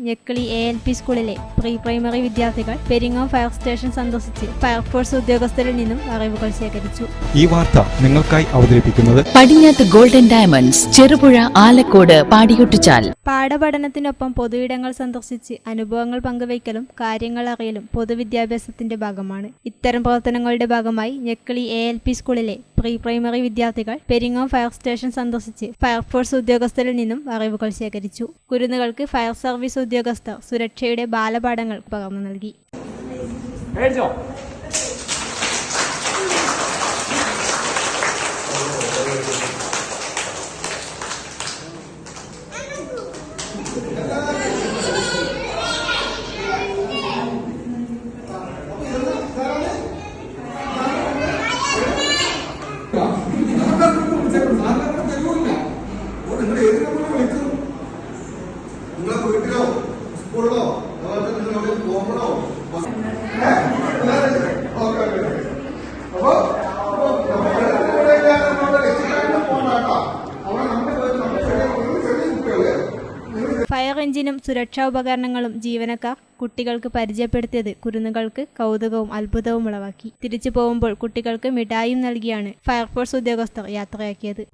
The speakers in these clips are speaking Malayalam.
ഞെക്കിളി ALP സ്കൂളിലെ പ്രീ പ്രൈമറി വിദ്യാർത്ഥികൾ പെരിങ്ങോം ഫയർ സ്റ്റേഷൻ സന്ദർശിച്ച് ഫയർഫോഴ്സ് ഉദ്യോഗസ്ഥരിൽ നിന്നും അറിവുകൾ ശേഖരിച്ചു. ഈ വാർത്ത നിങ്ങൾക്കായി അവതരിപ്പിക്കുന്നത് പടിഞ്ഞാത്ത് ഗോൾഡൻ ഡയമണ്ട്സ്, ചെറുപുഴ, ആലക്കോട്, പാടിയൊട്ടിച്ചാൽ. പാഠപഠനത്തിനൊപ്പം പൊതുയിടങ്ങൾ സന്ദർശിച്ച് അനുഭവങ്ങൾ പങ്കുവയ്ക്കലും കാര്യങ്ങൾ അറിയലും പൊതുവിദ്യാഭ്യാസത്തിന്റെ ഭാഗമാണ്. ഇത്തരം പ്രവർത്തനങ്ങളുടെ ഭാഗമായി ഞെക്കിളി ALP സ്കൂളിലെ പ്രീ പ്രൈമറി വിദ്യാർത്ഥികൾ പെരിങ്ങോം ഫയർ സ്റ്റേഷൻ സന്ദർശിച്ച് ഫയർഫോഴ്സ് ഉദ്യോഗസ്ഥരിൽ നിന്നും അറിവുകൾ ശേഖരിച്ചു. കുരുന്നുകൾക്ക് ഫയർ സർവീസ് ഉദ്യോഗസ്ഥർ സുരക്ഷയുടെ ബാലപാഠങ്ങൾ പകർന്നു നൽകി. ഫയർ എഞ്ചിനും സുരക്ഷാ ഉപകരണങ്ങളും ജീവനക്കാർ കുട്ടികൾക്ക് പരിചയപ്പെടുത്തിയത് കുരുന്നുകൾക്ക് കൗതുകവും അത്ഭുതവും ഉളവാക്കി. തിരിച്ചു പോകുമ്പോൾ കുട്ടികൾക്ക് മിഠായും നൽകിയാണ് ഫയർഫോഴ്സ് ഉദ്യോഗസ്ഥർ യാത്രയാക്കിയത്.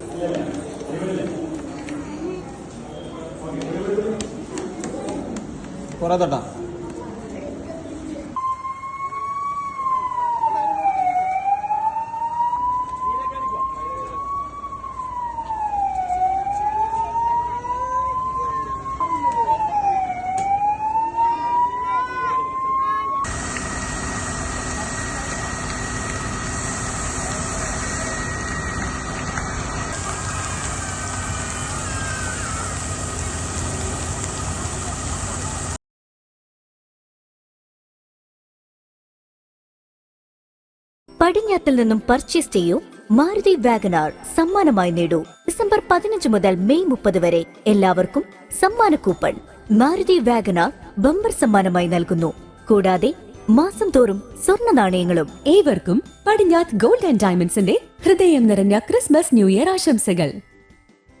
പടിഞ്ഞാത്തിൽ നിന്നും പർച്ചേസ് ചെയ്യൂ മാരുതി വാഗനാർ സമ്മാനമായി നേടൂ. ഡിസംബർ 15 മുതൽ മെയ് 30 വരെ എല്ലാവർക്കും സമ്മാന കൂപ്പൺ മാരുതി വാഗനാർ ബമ്പർ സമ്മാനമായി നൽകുന്നു. കൂടാതെ മാസം തോറും സ്വർണ്ണ നാണയങ്ങളും. ഏവർക്കും പടിഞ്ഞാത്ത് ഗോൾഡ് ആൻഡ് ഡയമണ്ട്സിന്റെ ഹൃദയം നിറഞ്ഞ ക്രിസ്മസ് ന്യൂ ഇയർ ആശംസകൾ.